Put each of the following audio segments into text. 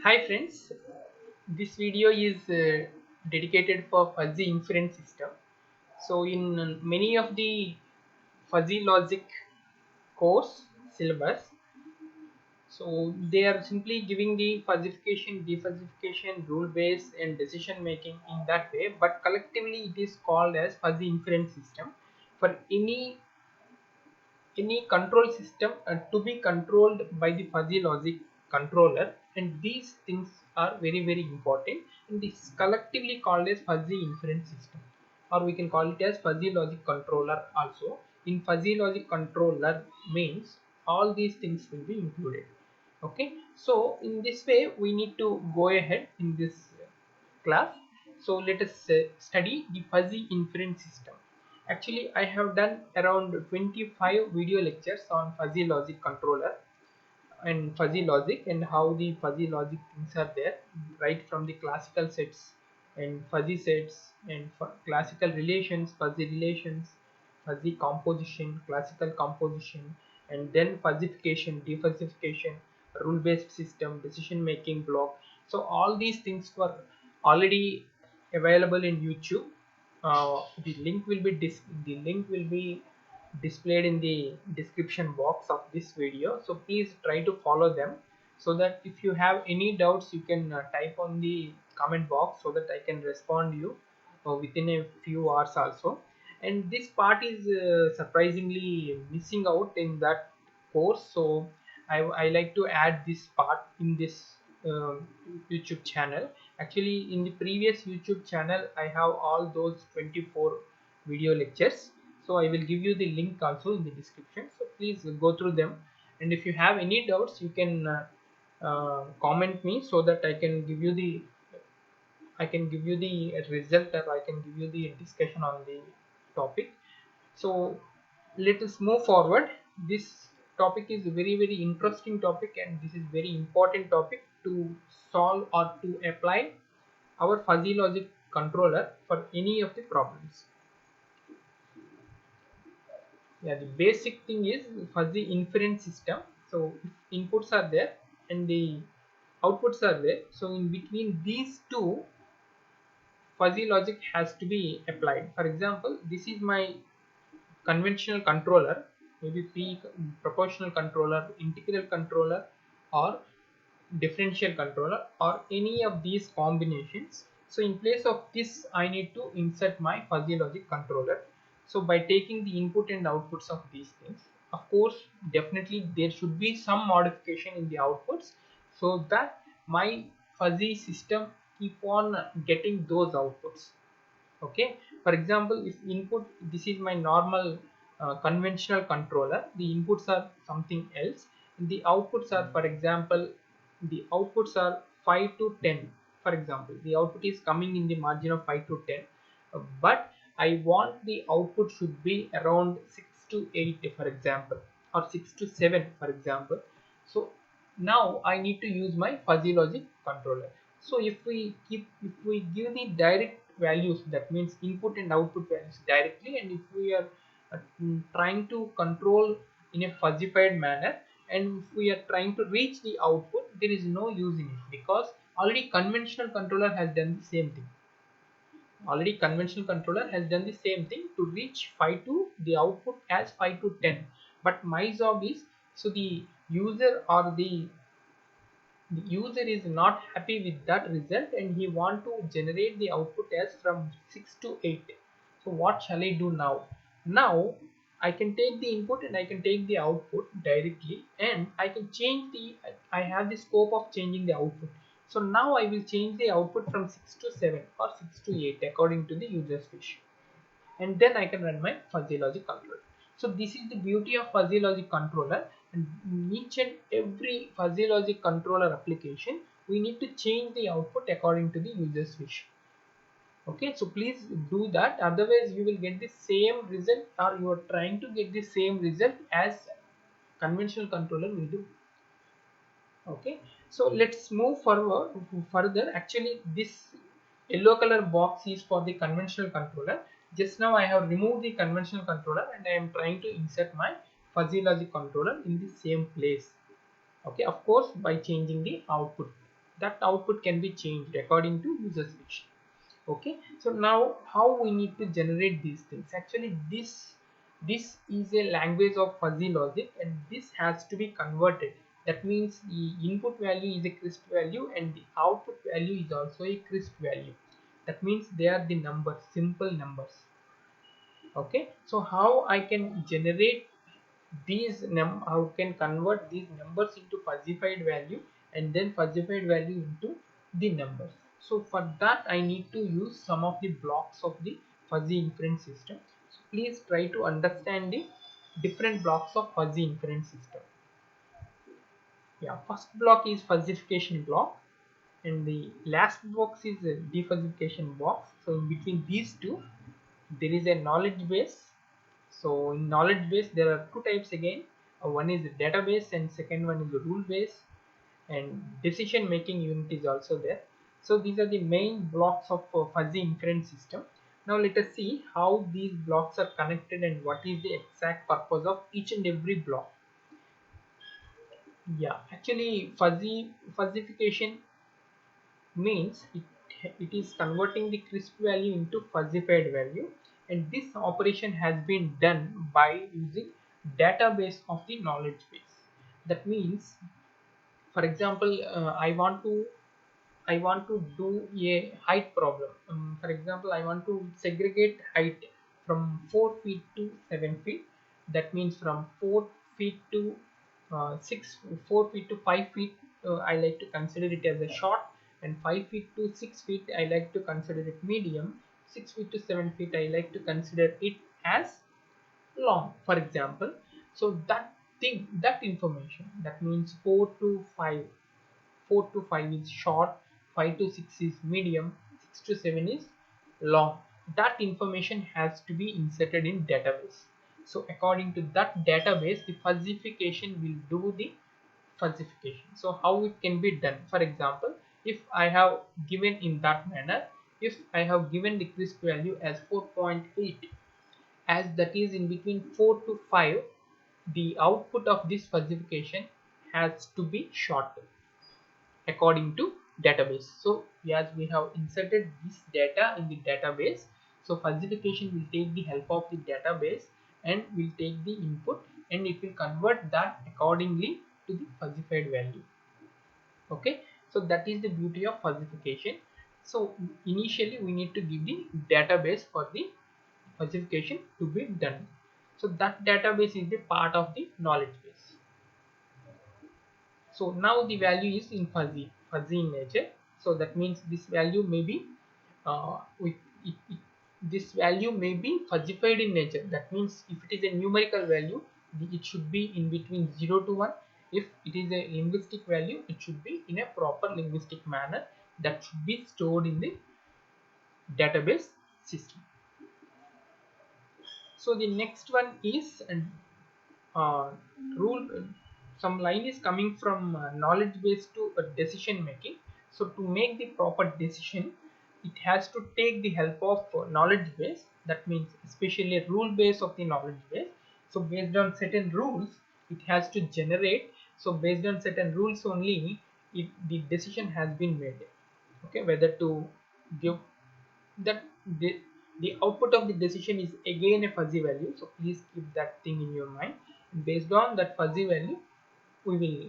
Hi friends, this video is dedicated for fuzzy inference system. So in many of the fuzzy logic course syllabus, so they are simply giving the fuzzification, defuzzification, rule based and decision making in that way, but collectively it is called as fuzzy inference system. For any control system to be controlled by the fuzzy logic controller, and these things are very important, and this is collectively called as fuzzy inference system, or we can call it as fuzzy logic controller also. In fuzzy logic controller means all these things will be included. Okay, so in this way we need to go ahead in this class. So let us study the fuzzy inference system. Actually, I have done around 25 video lectures on fuzzy logic controller and fuzzy logic, and how the fuzzy logic things are there, right from the classical sets and fuzzy sets and classical relations, fuzzy relations, fuzzy composition, classical composition, and then fuzzification, defuzzification, rule based system, decision making block. So all these things were already available in YouTube. The link will be displayed in the description box of this video, so please try to follow them, so that if you have any doubts you can type on the comment box, so that I can respond you within a few hours also. And this part is surprisingly missing out in that course, so I like to add this part in this YouTube channel. Actually, in the previous YouTube channel I have all those 24 video lectures, so I will give you the link also in the description, so please go through them. And if you have any doubts you can comment me, so that I can give you the result, or I can give you the discussion on the topic. So let us move forward. This topic is a very interesting topic, and this is very important topic to solve or to apply our fuzzy logic controller for any of the problems. Yeah, the basic thing is fuzzy inference system. So if inputs are there and the outputs are there, so in between these two fuzzy logic has to be applied. For example, this is my conventional controller, maybe p proportional controller, integral controller, or differential controller, or any of these combinations. So in place of this I need to insert my fuzzy logic controller. So by taking the input and outputs of these things, of course definitely there should be some modification in the outputs, so that my fuzzy system keep on getting those outputs. Okay, for example, if input, this is my normal conventional controller, the inputs are something else, and the outputs are, for example, the outputs are 5 to 10. For example, the output is coming in the margin of 5 to 10, but I want the output should be around 6 to 8, for example, or 6 to 7, for example. So now I need to use my fuzzy logic controller. So if we give the direct values, that means input and output values directly, and if we are trying to control in a fuzzified manner, and if we are trying to reach the output, there is no use in it, because already conventional controller has done the same thing. Already conventional controller has done the same thing to reach 5 to the output as 5 to 10, but my job is, so the user or the user is not happy with that result, and he want to generate the output as from 6 to 8. So what shall I do now? Now I can take the input and I can take the output directly, and I can change the, I have the scope of changing the output. So now I will change the output from 6 to 7 or 6 to 8 according to the user's wish, and then I can run my fuzzy logic controller. So this is the beauty of fuzzy logic controller, and each and every fuzzy logic controller application we need to change the output according to the user's wish. Okay, so please do that, otherwise you will get the same result, or you are trying to get the same result as conventional controller will do. Okay, so let's move forward further. Actually this yellow color box is for the conventional controller. Just now I have removed the conventional controller and I am trying to insert my fuzzy logic controller in the same place. Okay, of course by changing the output. that output can be changed according to user's wish. Okay, so now how we need to generate these things? Actually, this is a language of fuzzy logic, and this has to be converted. That means the input value is a crisp value and the output value is also a crisp value. That means they are the numbers, simple numbers. Okay, so how I can generate these how can convert these numbers into fuzzified value and then fuzzified value into the numbers? So for that I need to use some of the blocks of the fuzzy inference system. So please try to understand the different blocks of fuzzy inference system. Yeah, first block is fuzzification block and the last box is a defuzzification box. So in between these two there is a knowledge base. So in knowledge base there are two types again. One is database and second one is rule base, and decision making unit is also there. So these are the main blocks of fuzzy inference system. Now let us see how these blocks are connected and what is the exact purpose of each and every block. Yeah, actually fuzzification means it is converting the crisp value into fuzzified value, and this operation has been done by using database of the knowledge base. That means, for example, I want to do a height problem. For example, I want to segregate height from 4 feet to 7 feet. That means from 4 feet to 4 feet to 5 feet, I like to consider it as a short, and 5 feet to 6 feet, I like to consider it medium. 6 feet to 7 feet, I like to consider it as long, for example. So that information, that means 4 to 5 is short, 5 to 6 is medium, 6 to 7 is long. That information has to be inserted in database. So according to that database, the fuzzification will do the fuzzification. So how it can be done? For example, if I have given in that manner, if I have given the crisp value as 4.8, as that is in between 4 to 5, the output of this fuzzification has to be short according to database. So as we have inserted this data in the database, so fuzzification will take the help of the database and will take the input and it will convert that accordingly to the fuzzified value. Okay, so that is the beauty of fuzzification. So initially we need to give the database for the fuzzification to be done. So that database is the part of the knowledge base. So now the value is in fuzzy in nature. So that means this value may be with this value may be fuzzified in nature. That means if it is a numerical value, it should be in between 0 to 1. If it is a linguistic value, it should be in a proper linguistic manner that should be stored in the database system. So the next one is uh, rule. Some line is coming from knowledge base to decision making. So to make the proper decision, it has to take the help of knowledge base. That means especially a rule base of the knowledge base. So based on certain rules, it has to generate. So based on certain rules only, the decision has been made. Okay, whether to give that the output of the decision is again a fuzzy value. So please keep that thing in your mind. Based on that fuzzy value, we will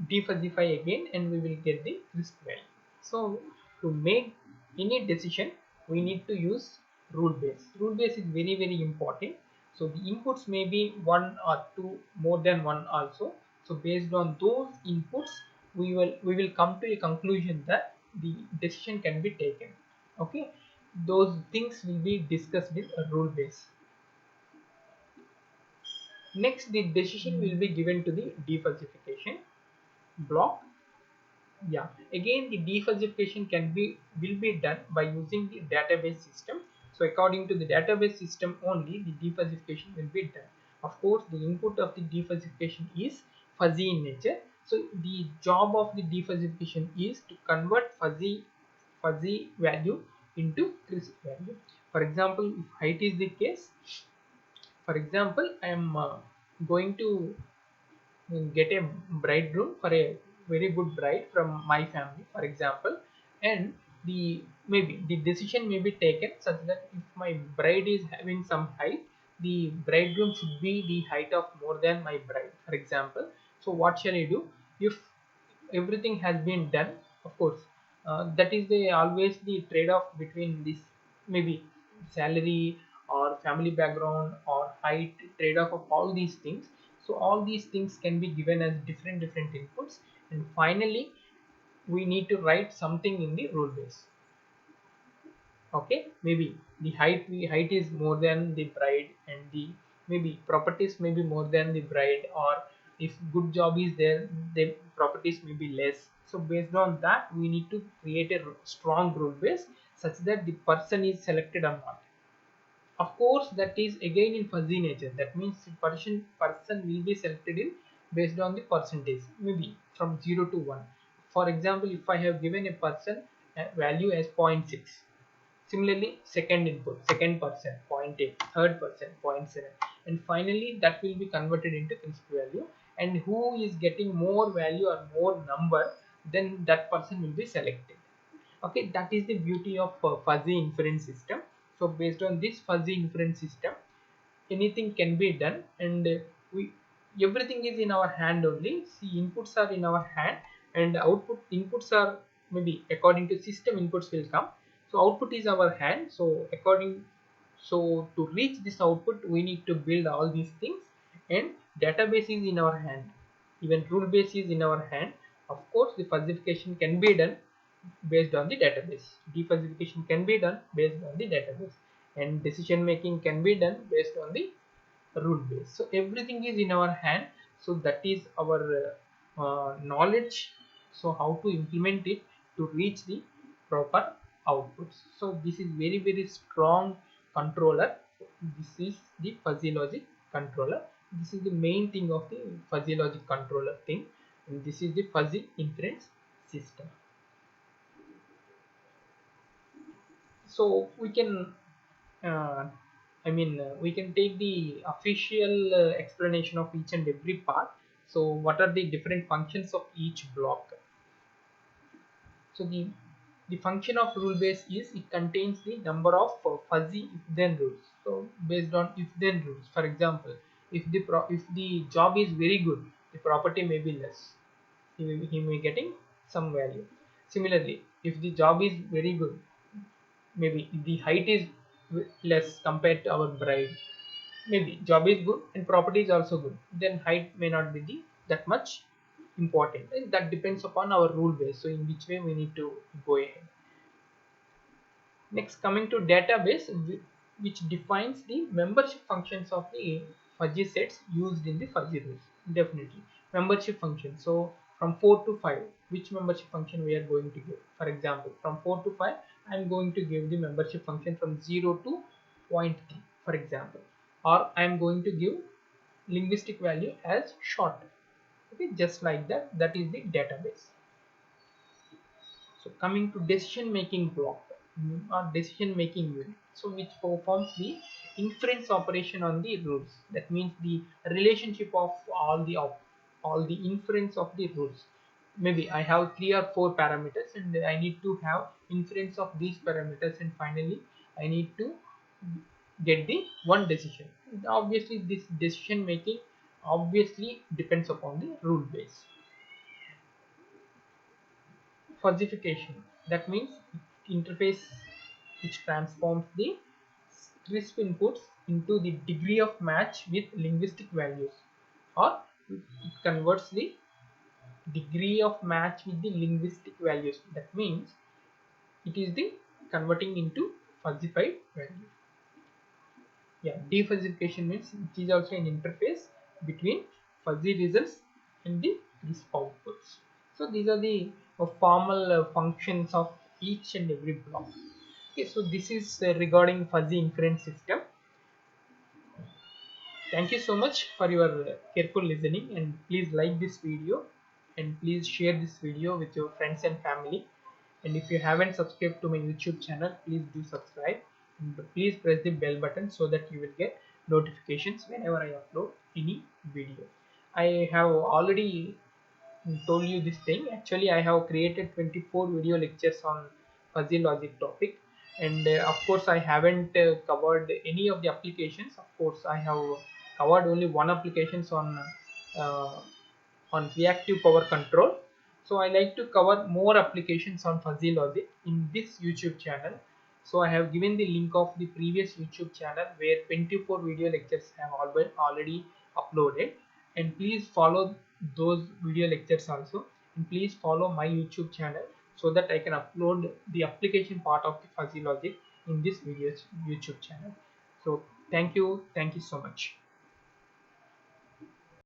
defuzzify again and we will get the crisp value. So to make any decision, we need to use rule base. Rule base is very important. So the inputs may be one or two, more than one also. So based on those inputs, we will come to a conclusion that the decision can be taken. Okay, those things will be discussed with a rule base. Next, the decision will be given to the defuzzification block. Yeah, again the defuzzification will be done by using the database system. So according to the database system only, the defuzzification will be done. Of course, the input of the defuzzification is fuzzy in nature. So the job of the defuzzification is to convert fuzzy value into crisp value. For example, if height is the case, for example, I am going to get a bridegroom for a very good bride from my family, for example, and the maybe the decision may be taken such that if my bride is having some height, the bridegroom should be the height of more than my bride, for example. So what shall I do? If everything has been done, of course, that is the always the trade-off between this, maybe salary or family background or height, trade-off of all these things. So all these things can be given as different inputs, and finally we need to write something in the rule base. Okay, maybe the height is more than the bride, and the maybe properties may be more than the bride, or if good job is there, the properties may be less. So based on that, we need to create a strong rule base such that the person is selected or not. Of course, that is again in fuzzy nature. That means the person will be selected in based on the percentage, maybe from 0 to 1. For example, if I have given a person a value as 0.6, similarly second input, second person 0.8, third person 0.7, and finally that will be converted into principal value, and who is getting more value or more number, then that person will be selected. Okay, that is the beauty of fuzzy inference system. So based on this fuzzy inference system, anything can be done, and we everything is in our hand only. See, inputs are in our hand, and output inputs are maybe according to system inputs will come. So output is our hand. So so to reach this output, we need to build all these things, and database is in our hand, even rule base is in our hand. Of course, the fuzzification can be done based on the database, defuzzification can be done based on the database, and decision making can be done based on the rule base. So everything is in our hand. So that is our knowledge. So how to implement it to reach the proper outputs. So this is very strong controller. This is the fuzzy logic controller. This is the main thing of the fuzzy logic controller thing, and this is the fuzzy inference system. So we can we can take the official explanation of each and every part. So what are the different functions of each block? So the function of rule base is it contains the number of fuzzy if then rules. So based on if then rules, for example, if the job is very good, the property may be less. He may getting some value. Similarly, if the job is very good, maybe the height is less compared to our bride, maybe job is good and property is also good, then height may not be that much important, and that depends upon our rule base. So in which way we need to go ahead. Next, coming to database, which defines the membership functions of the fuzzy sets used in the fuzzy rules. Definitely membership function. So from 4 to 5, which membership function we are going to give? For example, from 4 to 5, I am going to give the membership function from 0 to zero point 3, for example, or I am going to give linguistic value as short. Okay, just like that. That is the database. So coming to decision making block or decision making unit, so which performs the inference operation on the rules. That means the relationship of all the inference of the rules. Maybe I have 3 or 4 parameters, and I need to have inference of these parameters, and finally I need to get the one decision. Obviously, this decision making obviously depends upon the rule base. Fuzzification, that means interface which transforms the crisp inputs into the degree of match with linguistic values, or it converts the degree of match with the linguistic values. That means it is the converting into fuzzified value. Yeah, defuzzification means it is also an interface between fuzzy results and the crisp outputs. So these are the formal functions of each and every block. Okay, so this is regarding fuzzy inference system. Thank you so much for your careful listening, and please like this video, and please share this video with your friends and family. And if you haven't subscribed to my YouTube channel, please do subscribe, and please press the bell button so that you will get notifications whenever I upload any video. I have already told you this thing. Actually, I have created 24 video lectures on fuzzy logic topic, and of course, I haven't covered any of the applications. Of course, I have covered only one applications uh, on reactive power control. So I like to cover more applications on fuzzy logic in this YouTube channel. So I have given the link of the previous YouTube channel where 24 video lectures have already uploaded, and please follow those video lectures also, and please follow my YouTube channel so that I can upload the application part of the fuzzy logic in this videos YouTube channel. So thank you so much.